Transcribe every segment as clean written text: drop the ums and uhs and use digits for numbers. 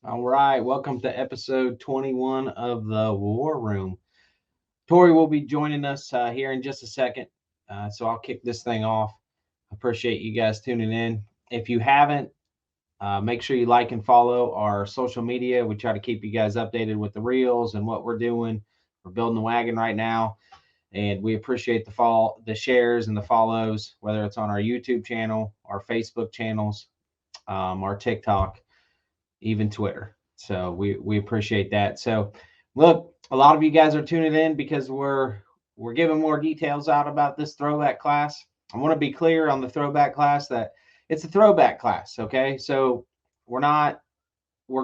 All right, welcome to episode 21 of the War Room. Tory will be joining us here in just a second, so I'll kick this thing off. Appreciate you guys tuning in. If you haven't, make sure you like and follow our social media. We try to keep you guys updated with the reels and what we're doing. We're building the wagon right now, and we appreciate the shares and the follows, whether it's on our YouTube channel, our Facebook channels, our TikTok, even Twitter. So we appreciate that. So look, a lot of you guys are tuning in because we're giving more details out about this throwback class. I want to be clear on the throwback class that it's a throwback class. Okay, so we're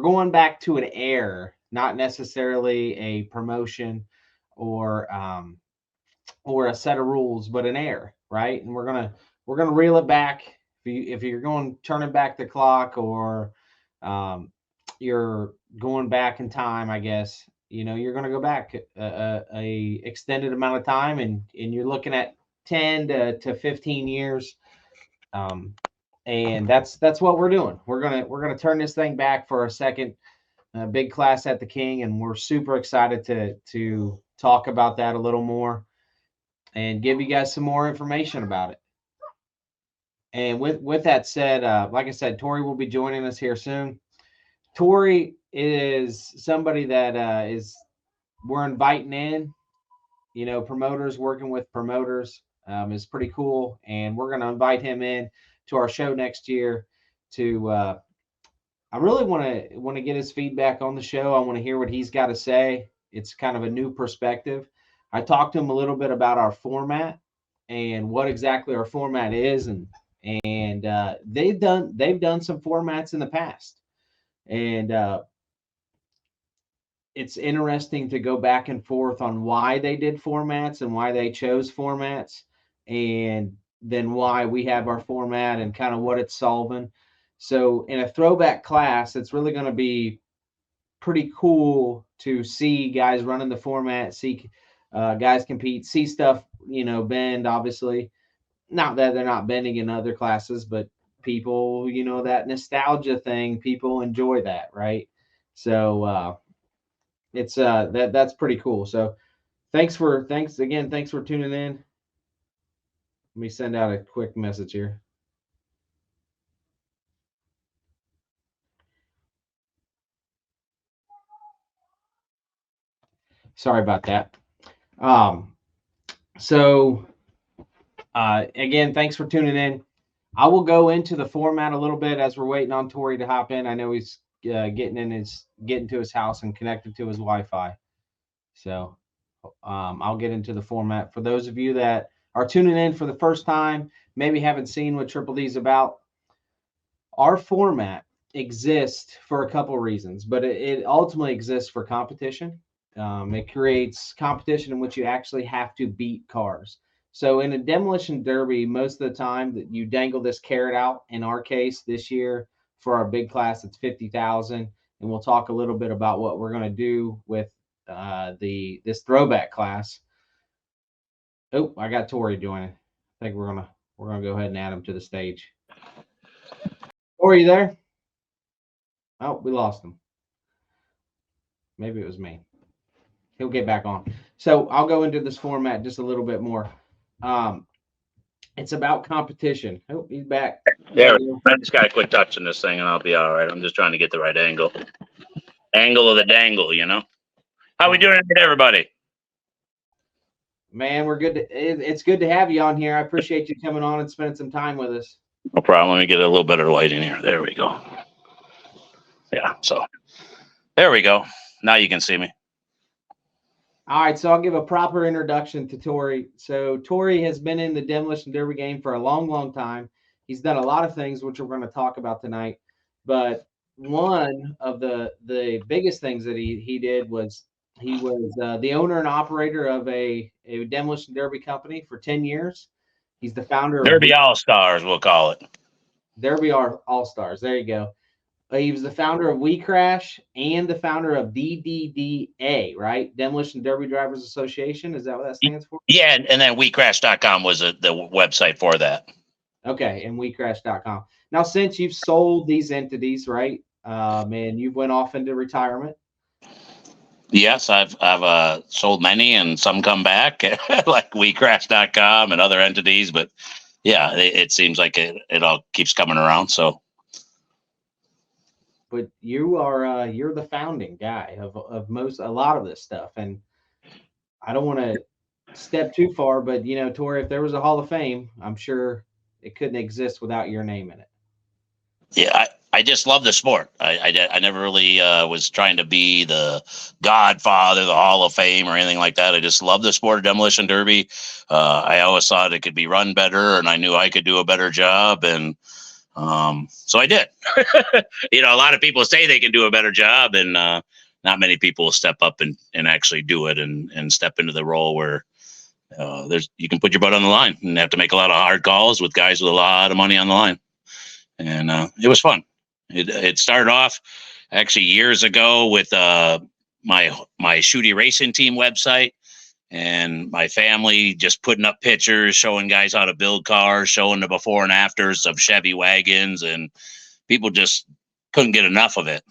going back to an era, not necessarily a promotion or or a set of rules, but an era, right? And we're gonna reel it back. If you're going turning back the clock or um, you're going back in time, I guess you're going to go back a extended amount of time, and you're looking at 10 to 15 years, um, and that's what we're doing. We're gonna turn this thing back for a second. Big class at the King, and we're super excited to talk about that a little more and give you guys some more information about it. And with that said, like I said, Tory will be joining us here soon. Tory is somebody that is we're inviting in. Promoters working with promoters is pretty cool, and we're going to invite him in to our show next year. To I really want to get his feedback on the show. I want to hear what he's got to say. It's kind of a new perspective. I talked to him a little bit about our format and what exactly our format is, and they've done some formats in the past, and it's interesting to go back and forth on why they did formats and why they chose formats, and then why we have our format and kind of what it's solving. So in a throwback class, it's really going to be pretty cool to see guys running the format, see guys compete, see stuff, bend, obviously. Not that they're not bending in other classes, but people, that nostalgia thing, people enjoy that, right? So it's that's pretty cool. So thanks for tuning in. Let me send out a quick message here. Sorry about that. Um, so again, thanks for tuning in. I will go into the format a little bit as we're waiting on Tory to hop in. I know he's getting to his house and connected to his Wi-Fi. So I'll get into the format for those of you that are tuning in for the first time, maybe haven't seen what Triple D's about. Our format exists for a couple reasons, but it ultimately exists for competition. It creates competition in which you actually have to beat cars. So in a demolition derby, most of the time that you dangle this carrot out. In our case, this year for our big class, it's 50,000, and we'll talk a little bit about what we're going to do with this throwback class. Oh, I got Tory joining. I think we're gonna go ahead and add him to the stage. Tory, you there? Oh, we lost him. Maybe it was me. He'll get back on. So I'll go into this format just a little bit more. Um, it's about competition. Oh, he's back. There, I just got to quit touching this thing and I'll be all right. I'm just trying to get the right angle. Angle of the dangle. How we doing today, everybody? Man, we're good. It's good to have you on here. I appreciate you coming on and spending some time with us. No problem. Let me get a little better light in here. There we go. Yeah, so there we go. Now you can see me. All right, so I'll give a proper introduction to Tory. So Tory has been in the Demolition Derby game for a long, long time. He's done a lot of things, which we're going to talk about tonight. But one of the biggest things that he did was he was the owner and operator of a Demolition Derby company for 10 years. He's the founder of Derby All Stars, we'll call it. Derby All Stars. There you go. He was the founder of We Crash and the founder of DDDA, right? Demolition Derby Drivers Association. Is that what that stands for? Yeah, and then WeCrash.com was the website for that. Okay, and WeCrash.com. Now, since you've sold these entities, right, and you went off into retirement. Yes, I've sold many, and some come back, like WeCrash.com and other entities. But yeah, it seems like it all keeps coming around. So But you are you're the founding guy of a lot of this stuff, and I don't want to step too far, but Tori, if there was a Hall of Fame, I'm sure it couldn't exist without your name in it. yeah, I just love the sport. I never really was trying to be the Godfather, the Hall of Fame, or anything like that. I just love the sport of demolition derby. I always thought it could be run better, and I knew I could do a better job, and so I did. A lot of people say they can do a better job, and not many people step up and actually do it and step into the role where you can put your butt on the line and have to make a lot of hard calls with guys with a lot of money on the line. And it was fun. It started off actually years ago with my Schutte racing team website, and my family just putting up pictures, showing guys how to build cars, showing the before and afters of Chevy wagons, and people just couldn't get enough of it.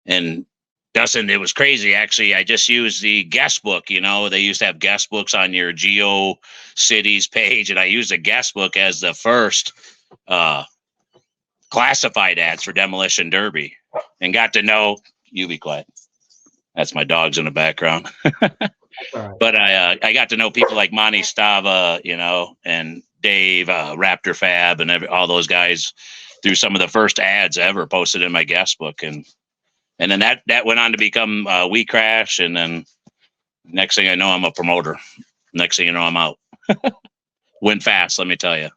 And Dustin, it was crazy. Actually, I just used the guest book. They used to have guest books on your Geo Cities page, and I used a guest book as the first classified ads for Demolition Derby, and got to know. You be quiet. That's my dogs in the background. Right. But I got to know people like Monty Stava, and Dave, Raptor Fab, and all those guys through some of the first ads ever posted in my guest book, and then that went on to become We Crash, and then next thing I know, I'm a promoter. Next thing you know, I'm out. Went fast, let me tell you.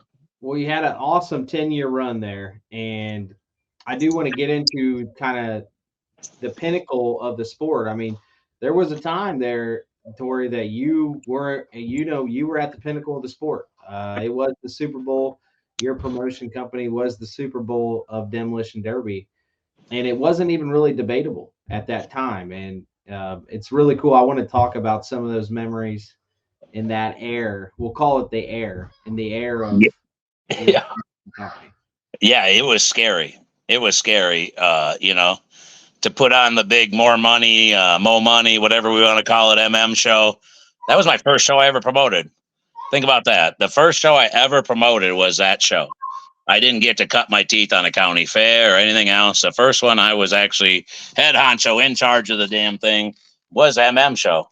Well, you had an awesome 10-year run there, and I do want to get into kind of the pinnacle of the sport. I mean, there was a time there, Tori, that you were at the pinnacle of the sport. It was the Super Bowl. Your promotion company was the Super Bowl of Demolition Derby, and it wasn't even really debatable at that time. And it's really cool. I want to talk about some of those memories in that air. We'll call it the air, in the air of Yeah. Yeah, it was scary. It was scary. To put on the big more money, whatever we want to call it, show. That was my first show I ever promoted. Think about that. The first show I ever promoted was that show. I didn't get to cut my teeth on a county fair or anything else. The first one I was actually head honcho in charge of the damn thing was show,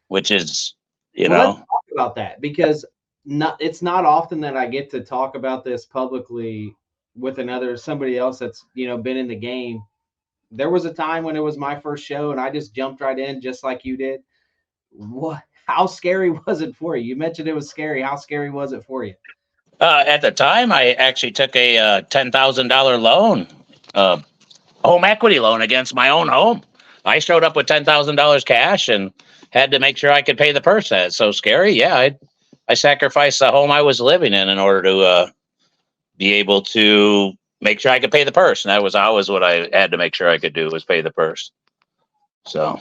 which is, Let's talk about that, because it's not often that I get to talk about this publicly with somebody else that's been in the game. There was a time when it was my first show and I just jumped right in just like you did. How scary was it for you? You mentioned it was scary. How scary was it for you? At the time, I actually took a $10,000 loan, home equity loan against my own home. I showed up with $10,000 cash and had to make sure I could pay the purse. That's so scary. Yeah, I sacrificed the home I was living in order to be able to make sure I could pay the purse. And that was always what I had to make sure I could do, was pay the purse. So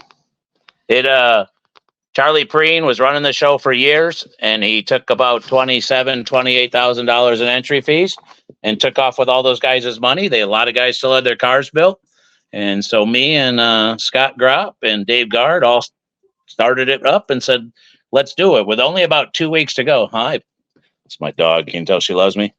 Charlie Preen was running the show for years, and he took about $28,000 in entry fees and took off with all those guys' money. A lot of guys still had their cars built. And so me and Scott Gropp and Dave Guard all started it up and said, let's do it, with only about 2 weeks to go. Hi, it's my dog. You can tell she loves me.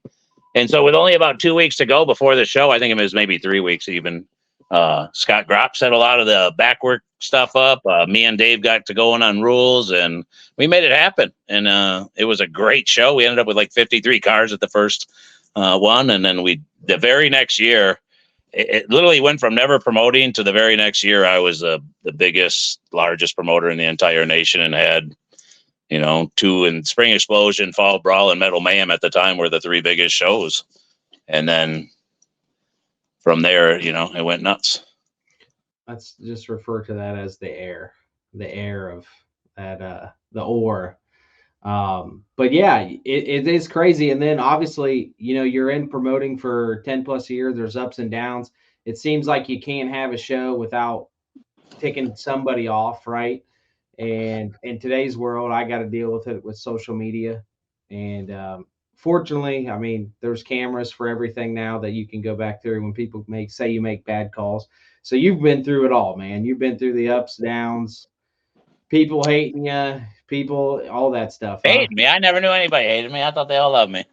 And so with only about 2 weeks to go before the show, I think it was maybe 3 weeks even, Scott Gropp set a lot of the backwork stuff up. Me and Dave got to going on rules, and we made it happen. And it was a great show. We ended up with like 53 cars at the first one. And then the very next year, it literally went from never promoting to the very next year, I was the biggest, largest promoter in the entire nation, and had, two in Spring Explosion, Fall Brawl, and Metal Mayhem at the time were the three biggest shows. And then from there, it went nuts. Let's just refer to that as the air of that, the ore. But yeah, it is crazy. And then obviously, you're in promoting for 10 plus years. There's ups and downs. It seems like you can't have a show without ticking somebody off, right? And in today's world, I got to deal with it with social media. And fortunately, I mean, there's cameras for everything now that you can go back through when people say you make bad calls. So you've been through it all, man. You've been through the ups, downs, people hating you, people, all that stuff, huh? Hated me. I never knew anybody hated me. I thought they all loved me.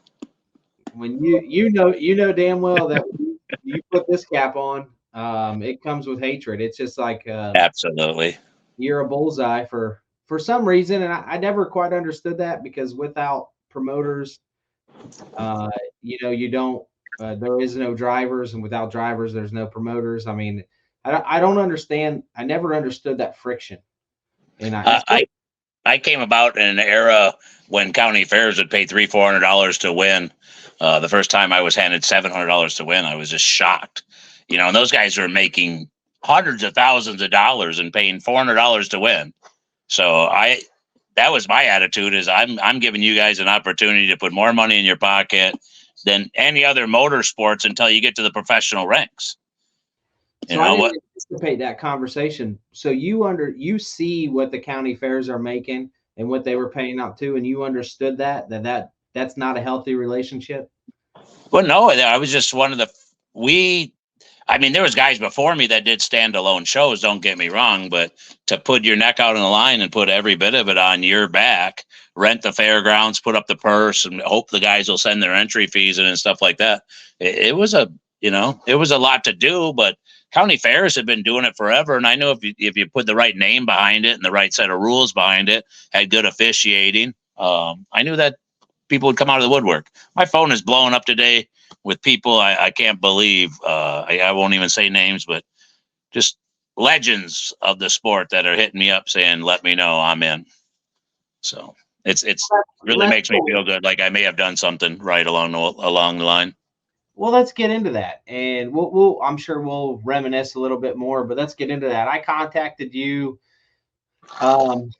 When you know damn well that when you put this cap on, it comes with hatred. It's just like Absolutely. you're a bullseye for some reason, and I never quite understood that because without promoters, uh, you don't. There is no drivers, and without drivers, there's no promoters. I mean, I don't understand. I never understood that friction, and I Uh, still I I came about in an era when county fairs would pay $300-400 to win. The first time I was handed $700 to win, I was just shocked. And those guys were making hundreds of thousands of dollars and paying $400 to win. So that was my attitude: is I'm giving you guys an opportunity to put more money in your pocket than any other motorsports until you get to the professional ranks. You So I know didn't what? anticipate that conversation. So you see what the county fairs are making and what they were paying out to, and you understood that's not a healthy relationship. Well, no, I was just one of the we. I mean, there was guys before me that did standalone shows. Don't get me wrong, but to put your neck out on the line and put every bit of it on your back, rent the fairgrounds, put up the purse, and hope the guys will send their entry fees and stuff like that. It was it was a lot to do, but county fairs have been doing it forever. And I know if you put the right name behind it and the right set of rules behind it, had good officiating, I knew that people would come out of the woodwork. My phone is blowing up today with people I can't believe. I won't even say names, but just legends of the sport that are hitting me up saying, "Let me know, I'm in." So it's really Let's makes me feel good, like I may have done something right along the line. well, let's get into that, and we'll I'm sure we'll reminisce a little bit more, but let's get into that. I contacted you um,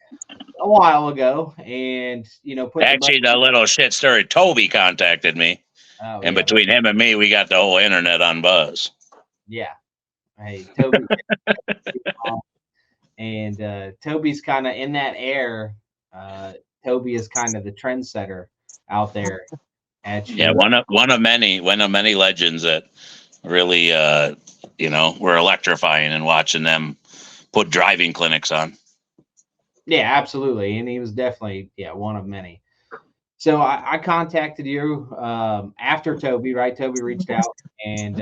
a while ago, and put the Actually, the little shit story. Toby contacted me, oh and yeah, between him and me, we got the whole internet on buzz. yeah. Hey, Toby, and Toby's kind of in that air. Uh, Toby is kind of the trendsetter out there at Yeah, your. one of many legends that really, were electrifying and watching them put driving clinics on. Yeah, absolutely, and he was definitely one of many. So I contacted you after Toby, right? Toby reached out, and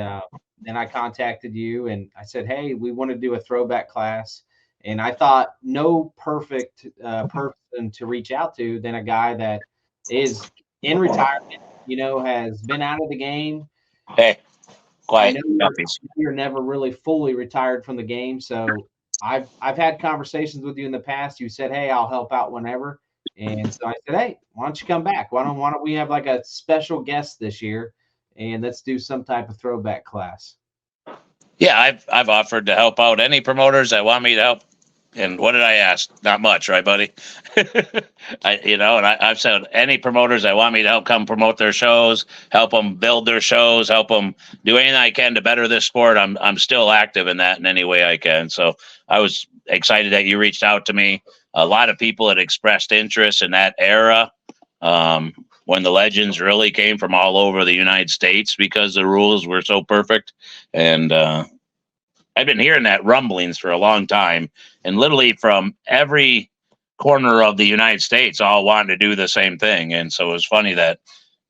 then I contacted you, and I said, "Hey, we want to do a throwback class." And I thought no perfect person to reach out to than a guy that is in retirement, has been out of the game. Hey, I quiet know puppies. you're never really fully retired from the game, so I've had conversations with you in the past. You said, "Hey, I'll help out whenever," and so I said, "Hey, why don't you come back? Why don't we have like a special guest this year, and let's do some type of throwback class." Yeah, I've offered to help out any promoters that want me to help. And what did I ask? Not much, right, buddy? I've said any promoters that want me to help come promote their shows, help them build their shows, help them do anything I can to better this sport. I'm still active in that in any way I can. So I was excited that you reached out to me. A lot of people had expressed interest in that era, when the legends really came from all over the United States because the rules were so perfect. And I've been hearing that rumblings for a long time, and literally from every corner of the United States, all wanting to do the same thing. And so it was funny that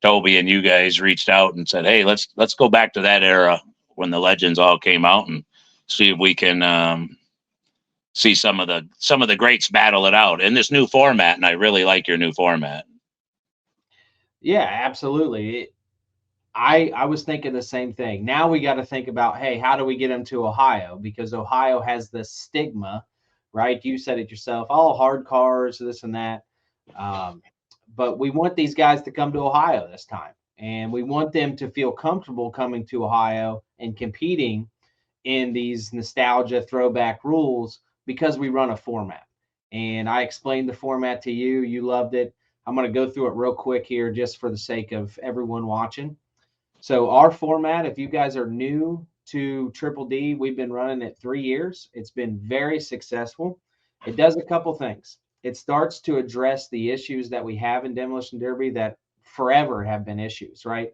Toby and you guys reached out and said, "Hey, let's go back to that era when the legends all came out and see if we can see some of the greats battle it out in this new format." And I really like your new format. Yeah, absolutely. I was thinking the same thing. Now we got to think about, hey, how do we get them to Ohio? Because Ohio has the stigma, right? You said it yourself, all hard cars, this and that. Um, but we want these guys to come to Ohio this time, and we want them to feel comfortable coming to Ohio and competing in these nostalgia throwback rules because we run a format. And I explained the format to you. You loved it. I'm going to go through it real quick here just for the sake of everyone watching. So our format, if you guys are new to Triple D, we've been running it 3 years. It's been very successful. It does a couple things. It starts to address the issues that we have in Demolition Derby that forever have been issues, right?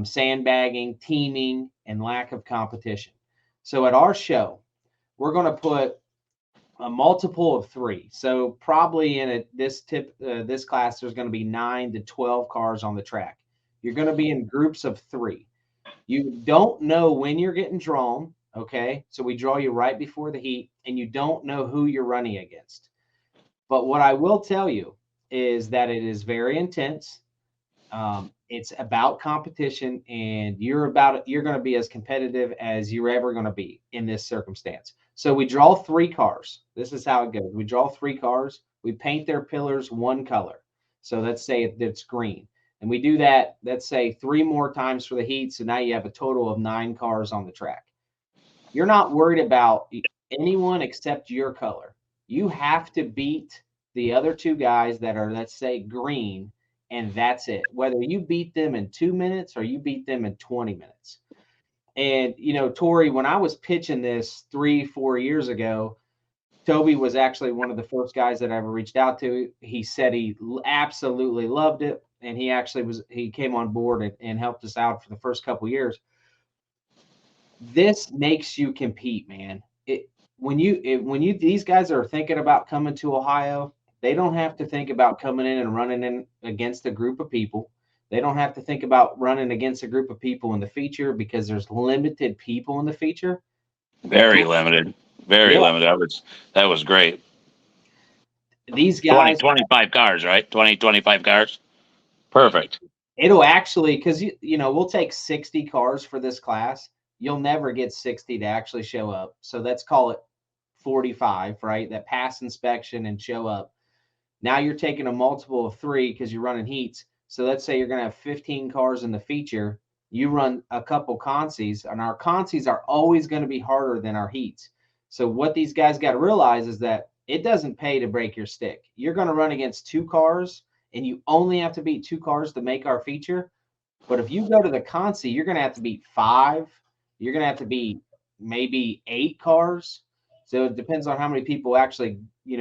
Sandbagging, teaming, and lack of competition. So at our show, we're going to put a multiple of 3. So probably in this class, there's going to be 9 to 12 cars on the track. You're going to be in groups of 3. You don't know when you're getting drawn. Okay. So we draw you right before the heat, and you don't know who you're running against. But what I will tell you is that it is very intense. It's about competition, and you're going to be as competitive as you're ever going to be in this circumstance. So we draw 3 cars. This is how it goes. We draw 3 cars. We paint their pillars one color. So let's say it's green. And we do that, let's say 3 more times for the heat. So now you have a total of 9 cars on the track. You're not worried about anyone except your color. You have to beat the other 2 guys that are, let's say, green, and that's it. Whether you beat them in 2 minutes or you beat them in 20 minutes. And, Tory, when I was pitching this 3-4 years ago, Toby was actually one of the first guys that I ever reached out to. He said he absolutely loved it. And he came on board and helped us out for the first couple years. This makes you compete, man. These guys are thinking about coming to Ohio, they don't have to think about coming in and running in against a group of people. They don't have to think about running against a group of people in the feature because there's limited people in the feature. Very limited. Very limited. That was great. These guys 25 cars, right? 25 cars. Perfect. It'll actually, because we'll take 60 cars for this class. You'll never get 60 to actually show up. So let's call it 45, right? That pass inspection and show up. Now you're taking a multiple of 3 because you're running heats. So let's say you're going to have 15 cars in the feature. You run a couple consies, and our consies are always going to be harder than our heats. So what these guys got to realize is that it doesn't pay to break your stick. You're going to run against 2 cars, and you only have to beat 2 cars to make our feature. But if you go to the consi, you're going to have to beat 5. You're going to have to beat maybe 8 cars. So it depends on how many people actually,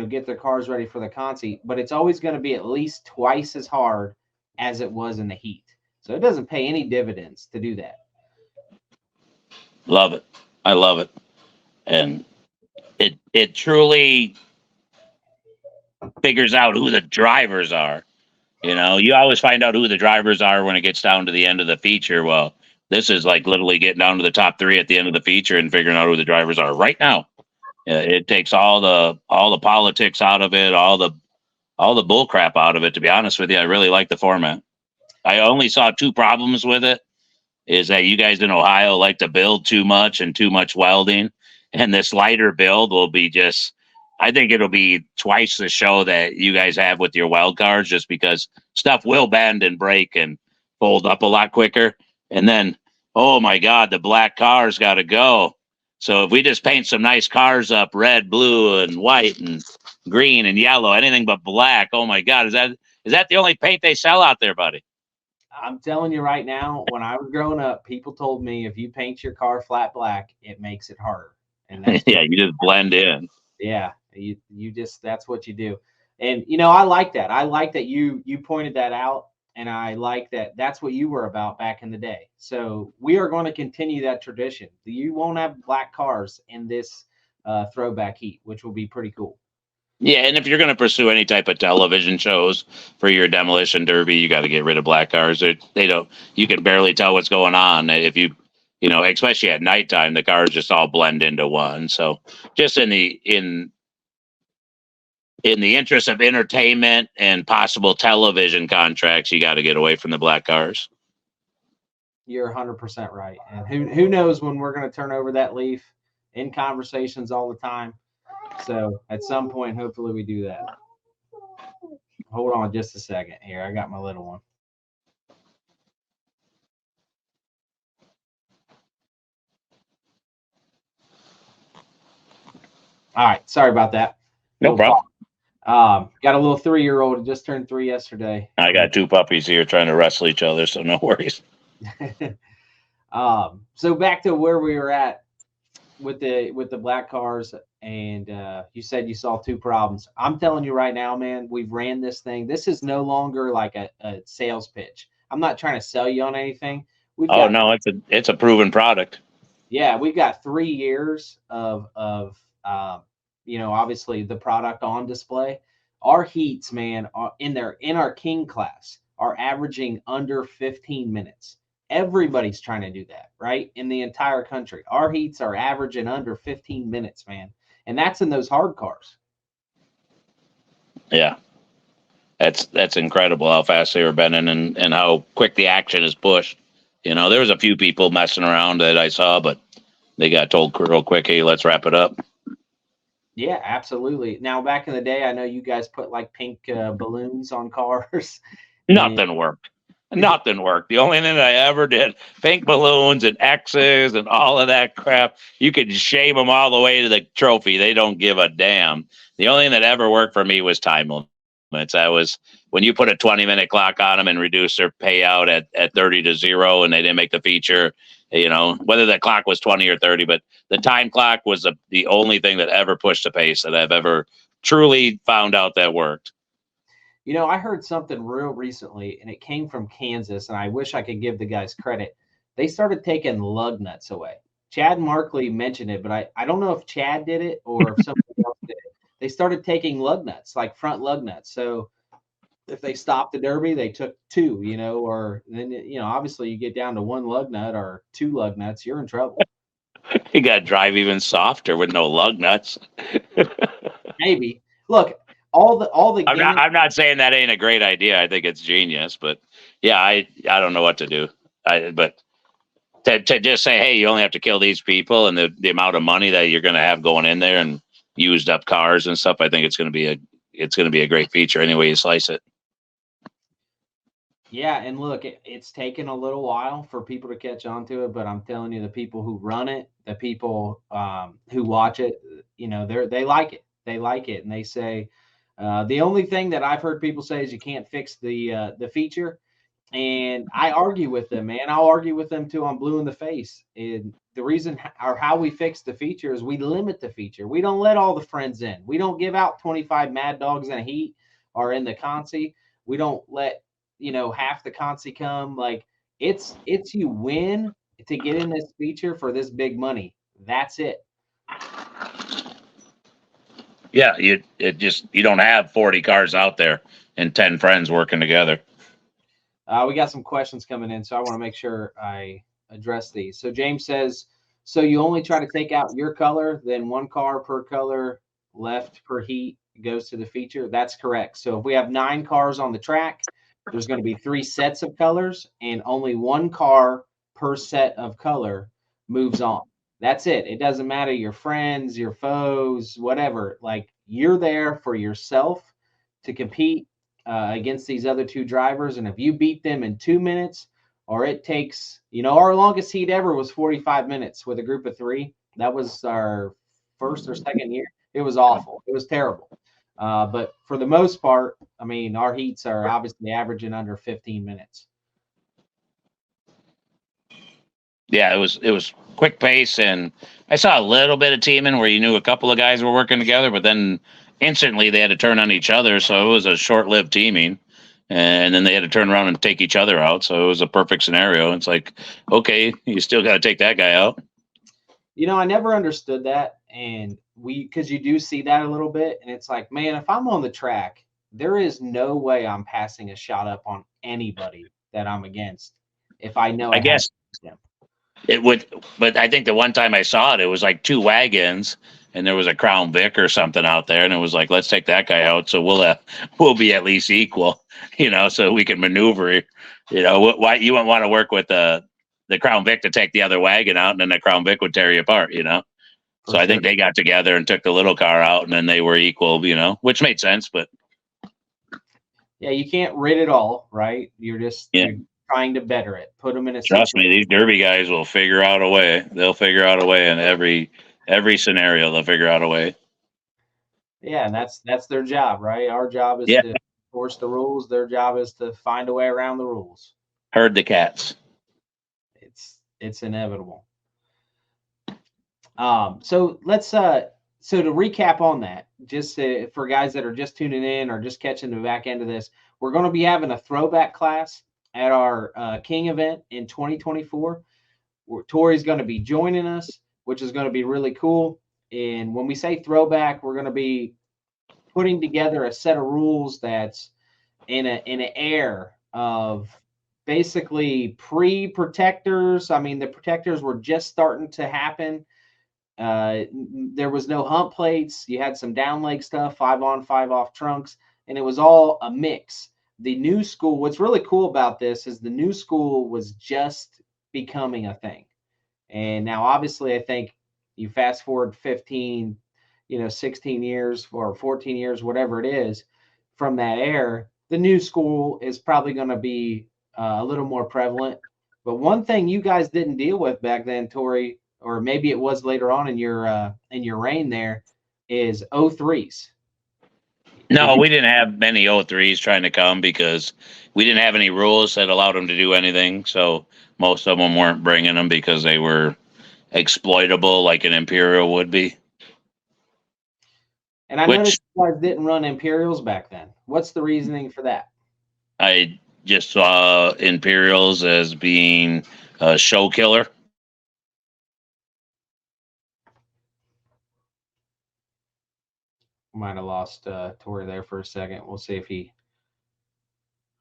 get their cars ready for the consi. But it's always going to be at least twice as hard as it was in the heat. So it doesn't pay any dividends to do that. Love it. I love it. And it truly figures out who the drivers are. You always find out who the drivers are when it gets down to the end of the feature. Well, this is like literally getting down to the top 3 at the end of the feature and figuring out who the drivers are right now. It takes all the politics out of it, all the bull crap out of it. To be honest with you, I really like the format. I only saw 2 problems with it. Is that you guys in Ohio like to build too much and too much welding, and this lighter build will be I think it'll be twice the show that you guys have with your weld cars, just because stuff will bend and break and fold up a lot quicker. And then, oh my God, the black cars got to go. So if we just paint some nice cars up, red, blue, and white, and green, and yellow, anything but black, oh my God, is that the only paint they sell out there, buddy? I'm telling you right now, when I was growing up, people told me if you paint your car flat black, it makes it harder. And that's yeah, you just blend in. Yeah, you just, that's what you do. And I like that. I like that you pointed that out, and I like that that's what you were about back in the day. So we are going to continue that tradition. You won't have black cars in this throwback heat, which will be pretty cool. Yeah, and if you're going to pursue any type of television shows for your demolition derby, you got to get rid of black cars. They don't. You can barely tell what's going on if you especially at nighttime. The cars just all blend into one. So, just in the interest of entertainment and possible television contracts, you got to get away from the black cars. You're 100% right. And who knows when we're going to turn over that leaf? In conversations all the time. So at some point, hopefully we do that. Hold on just a second here. I got my little one. All right. Sorry about that. No problem. Got a little 3-year-old who just turned 3 yesterday. I got 2 puppies here trying to wrestle each other, so no worries. So back to where we were at with the black cars and you said you saw two problems. I'm telling you right now, man, we've ran this thing. This is no longer like a sales pitch. I'm not trying to sell you on anything. We've Oh got no, it's a proven product. Yeah, we've got 3 years of obviously the product on display. Our heats, man, are in our king class are averaging under 15 minutes. Everybody's trying to do that, right? In the entire country. Our heats are averaging under 15 minutes, man. And that's in those hard cars. Yeah. That's incredible how fast they were bending and how quick the action is pushed. There was a few people messing around that I saw, but they got told real quick, hey, let's wrap it up. Yeah, absolutely. Now, back in the day, I know you guys put like pink balloons on cars. And Nothing worked. Nothing worked. The only thing I ever did, pink balloons and X's and all of that crap, you could shame them all the way to the trophy. They don't give a damn. The only thing that ever worked for me was time limits. That was when you put a 20-minute clock on them and reduce their payout at 30 to 0 and they didn't make the feature, whether the clock was 20 or 30, but the time clock was the only thing that ever pushed the pace that I've ever truly found out that worked. I heard something real recently, and it came from Kansas, and I wish I could give the guys credit. They started taking lug nuts away. Chad Markley mentioned it, but I don't know if Chad did it or if somebody else did it. They started taking lug nuts, like front lug nuts. So if they stopped the Derby, they took two, or then, obviously you get down to one lug nut or two lug nuts, you're in trouble. You got to drive even softer with no lug nuts. Maybe. Look, all the I'm not saying that ain't a great idea. I think it's genius, but yeah, I don't know what to do. But to just say, hey, you only have to kill these people, and the amount of money that you're going to have going in there, and used up cars and stuff, I think it's going to be a great feature any way you slice it. Yeah, and look, it's taken a little while for people to catch on to it, but I'm telling you, the people who run it, the people who watch it, they like it. They like it, and they say the only thing that I've heard people say is you can't fix the feature, and I argue with them, man. I'll argue with them till I'm blue in the face. And the reason or how we fix the feature is we limit the feature. We don't let all the friends in. We don't give out 25 Mad Dogs in a heat or in the consi. We don't let half the consi come. Like it's you win to get in this feature for this big money. That's it. Yeah, you don't have 40 cars out there and 10 friends working together. We got some questions coming in, so I want to make sure I address these. So James says, so you only try to take out your color, then one car per color left per heat goes to the feature. That's correct. So if we have 9 cars on the track, there's going to be 3 sets of colors, and only one car per set of color moves on. That's it. It doesn't matter your friends, your foes, whatever. Like you're there for yourself to compete against these other 2 drivers. And if you beat them in 2 minutes, or it takes, our longest heat ever was 45 minutes with a group of 3. That was our first or second year. It was awful. It was terrible. But for the most part, I mean, our heats are obviously averaging under 15 minutes. Yeah, it was quick pace, and I saw a little bit of teaming where you knew a couple of guys were working together, but then instantly they had to turn on each other, so it was a short-lived teaming, and then they had to turn around and take each other out, so it was a perfect scenario. It's like, okay, you still got to take that guy out. I never understood that, and because you do see that a little bit, and it's like, man, if I'm on the track, there is no way I'm passing a shot up on anybody that I'm against if I know I guess them. it would, but I think the one time I saw it, it was like 2 wagons, and there was a Crown Vic or something out there, and it was like, let's take that guy out, so we'll be at least equal, so we can maneuver. Why you wouldn't want to work with the Crown Vic to take the other wagon out, and then the Crown Vic would tear you apart, So I think they got together and took the little car out, and then they were equal, which made sense. But yeah, you can't rid it all, right? You're trying to better it. Put them in a Trust me, these Derby guys will figure out a way. They'll figure out a way in every scenario. They'll figure out a way. Yeah, and that's their job, right? Our job is to enforce the rules. Their job is to find a way around the rules. Herd the cats. It's inevitable. So let's So to recap on that, just for guys that are just tuning in or just catching the back end of this, we're going to be having a throwback class at our King event in 2024. Tory's going to be joining us, which is going to be really cool. And when we say throwback, we're going to be putting together a set of rules that's in an air of basically pre-protectors. I mean, the protectors were just starting to happen. There was no hump plates. You had some down leg stuff, 5-on, 5-off trunks, and it was all a mix. The new school, what's really cool about this is the new school was just becoming a thing. And now, obviously, I think you fast forward 15, 16 years or 14 years, whatever it is, from that era, the new school is probably going to be a little more prevalent. But one thing you guys didn't deal with back then, Tory, or maybe it was later on in your reign there, is 03s. No, we didn't have many O3s trying to come because we didn't have any rules that allowed them to do anything. So most of them weren't bringing them because they were exploitable like an Imperial would be. And I noticed you guys didn't run Imperials back then. What's the reasoning for that? I just saw Imperials as being a show killer. Might have lost Tory there for a second. We'll see if he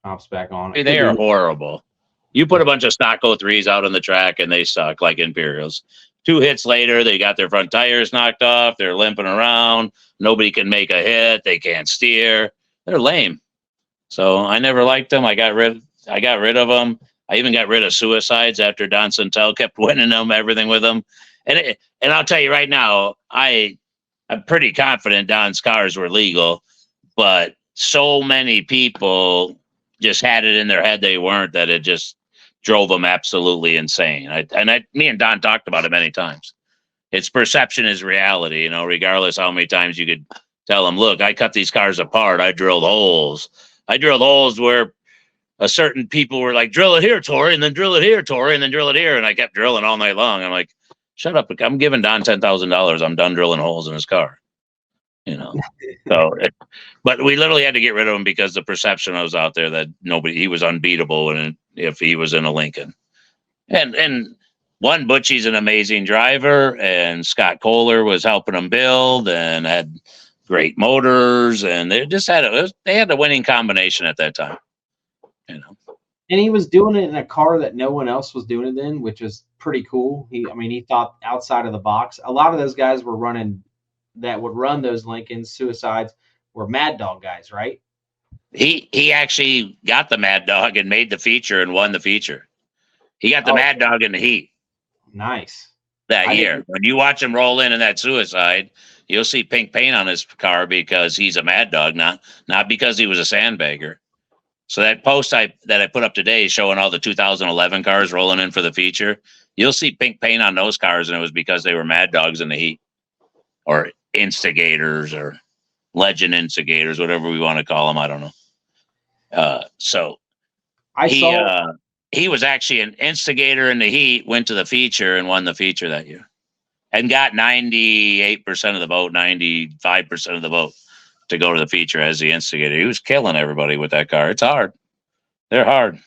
hops back on. They are horrible. You put a bunch of stock O3s out on the track and they suck like Imperials. 2 hits later, they got their front tires knocked off. They're limping around. Nobody can make a hit. They can't steer. They're lame. So I never liked them. I got rid of them. I even got rid of Suicides after Don Santel kept winning them, everything with them. And I'll tell you right now, I'm pretty confident Don's cars were legal, but so many people just had it in their head they weren't, that it just drove them absolutely insane. Me and Don talked about it many times. It's perception is reality, regardless how many times you could tell them, look, I cut these cars apart. I drilled holes. I drilled holes where a certain people were like, drill it here, Tory, and then drill it here, Tory, and then drill it here. And I kept drilling all night long. I'm like, shut up. I'm giving Don $10,000. I'm done drilling holes in his car. But we literally had to get rid of him because the perception was out there that he was unbeatable if he was in a Lincoln. And one, Butchie's an amazing driver, and Scott Kohler was helping him build and had great motors, and they just had a winning combination at that time. And he was doing it in a car that no one else was doing it in, which was pretty cool. He thought outside of the box. A lot of those guys would run those Lincolns, Suicides, were Mad Dog guys, right? He actually got the Mad Dog and made the feature and won the feature. He got the Mad Dog in the heat. Nice. That year. When you watch him roll in that Suicide, you'll see pink paint on his car because he's a Mad Dog, not because he was a sandbagger. So that post that I put up today showing all the 2011 cars rolling in for the feature, you'll see pink paint on those cars, and it was because they were Mad Dogs in the heat, or instigators, or legend instigators, whatever we want to call them. I don't know. So he was actually an instigator in the heat, went to the feature and won the feature that year, and got 98% of the vote, 95% of the vote to go to the feature as the instigator. He was killing everybody with that car. It's hard. They're hard.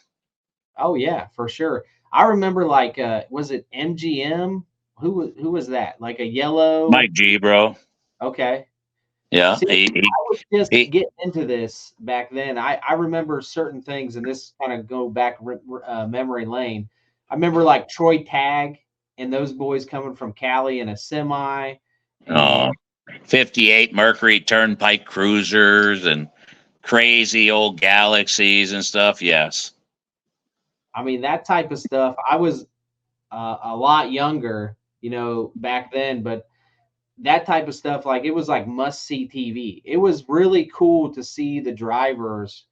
Oh yeah, for sure. I remember was it MGM? Who was that? Like a yellow Mike G, bro. Okay. Yeah. See, I was just getting into this back then. I remember certain things, and this kind of go back memory lane. I remember like Troy Tagg and those boys coming from Cali in a semi. 58 Mercury Turnpike Cruisers and crazy old Galaxies and stuff. Yes. I mean, that type of stuff. I was a lot younger, back then, but that type of stuff, it was like must-see TV. It was really cool to see the drivers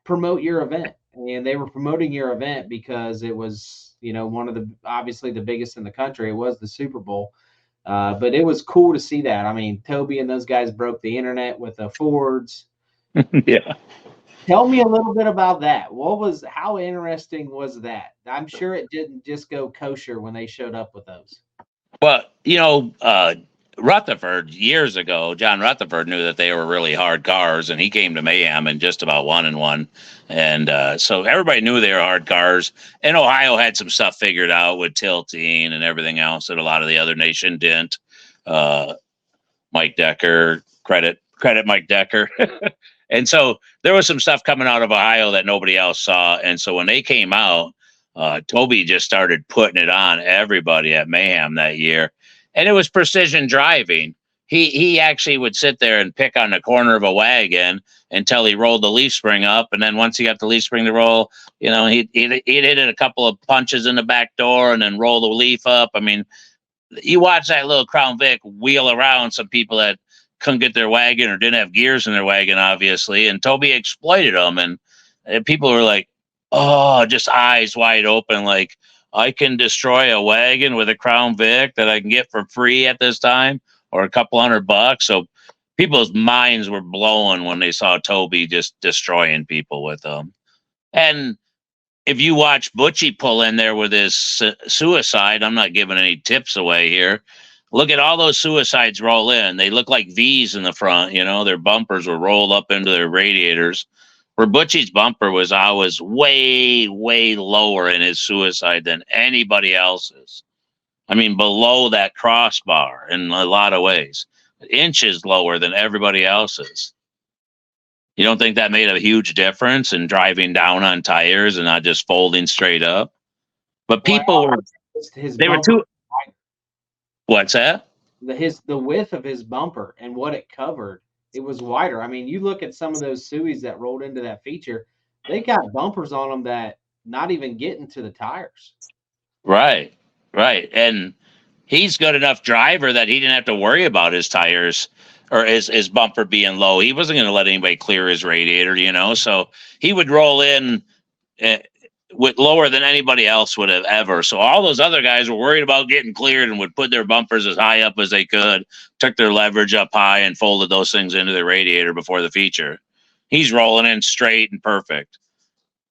promote your event. And they were promoting your event because it was, one of obviously the biggest in the country. It was the Super Bowl. But it was cool to see that. I mean, Toby and those guys broke the internet with the Fords. Yeah. Tell me a little bit about that. How interesting was that? I'm sure it didn't just go kosher when they showed up with those. Well, Rutherford years ago, John Rutherford knew that they were really hard cars, and he came to Mayhem and just about won and won. And so everybody knew they were hard cars. And Ohio had some stuff figured out with tilting and everything else that a lot of the other nation didn't. Mike Decker, credit Mike Decker. And so there was some stuff coming out of Ohio that nobody else saw. And so when they came out, Toby just started putting it on everybody at Mayhem that year. And it was precision driving. He actually would sit there and pick on the corner of a wagon until he rolled the leaf spring up. And then once he got the leaf spring to roll, you know, he'd hit it a couple of punches in the back door and then roll the leaf up. I mean, you watch that little Crown Vic wheel around some people that couldn't get their wagon or didn't have gears in their wagon, obviously. And Toby exploited them. And people were like, oh, just eyes wide open, like, I can destroy a wagon with a Crown Vic that I can get for free at this time or a couple $100. So people's minds were blowing when they saw Toby just destroying people with them. And if you watch Butchie pull in there with his suicide, I'm not giving any tips away here. Look at all those suicides roll in. They look like V's in the front, you know, their bumpers were rolled up into their radiators. Where Butchie's bumper was always way, way lower in his suicide than anybody else's. I mean, below that crossbar in a lot of ways. Inches lower than everybody else's. You don't think that made a huge difference in driving down on tires and not just folding straight up? But people were, they were too. What's that? The width of his bumper and what it covered. It was wider. I mean, you look at some of those Sueys that rolled into that feature, they got bumpers on them that not even getting to the tires. Right. And he's good enough driver that he didn't have to worry about his tires or his bumper being low. He wasn't going to let anybody clear his radiator, you know, so he would roll in with lower than anybody else would have ever. So all those other guys were worried about getting cleared and would put their bumpers as high up as they could, took their leverage up high and folded those things into their radiator before the feature. He's rolling in straight and perfect.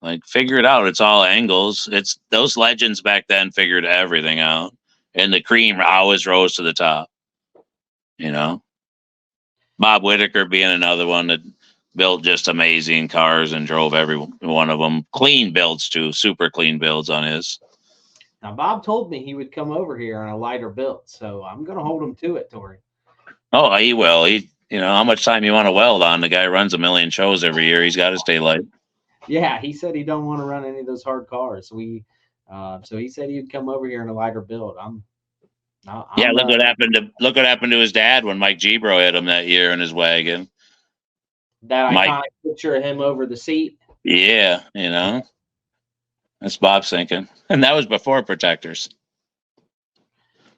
Like, figure it out. It's all angles. It's those legends back then figured everything out. And the cream always rose to the top. You know? Bob Whitaker being another one that built just amazing cars and drove every one of them. Clean builds too, super clean builds on his. Now, Bob told me he would come over here on a lighter build, so I'm going to hold him to it, Tory. Oh, he will. You know, how much time you want to weld on? The guy runs 1 million shows every year. He's got to stay light. Yeah, he said he don't want to run any of those hard cars. So he said he'd come over here in a lighter build. Look what happened to his dad when Mike Gebro hit him that year in his wagon. That iconic picture of him over the seat. Yeah, you know, that's Bob's thinking, and that was before protectors.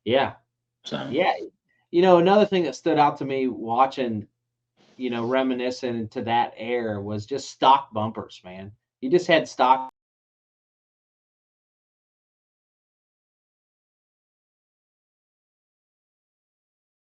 Yeah. So yeah, you know, another thing that stood out to me watching, you know, reminiscing to that era was just stock bumpers, man. You just had stock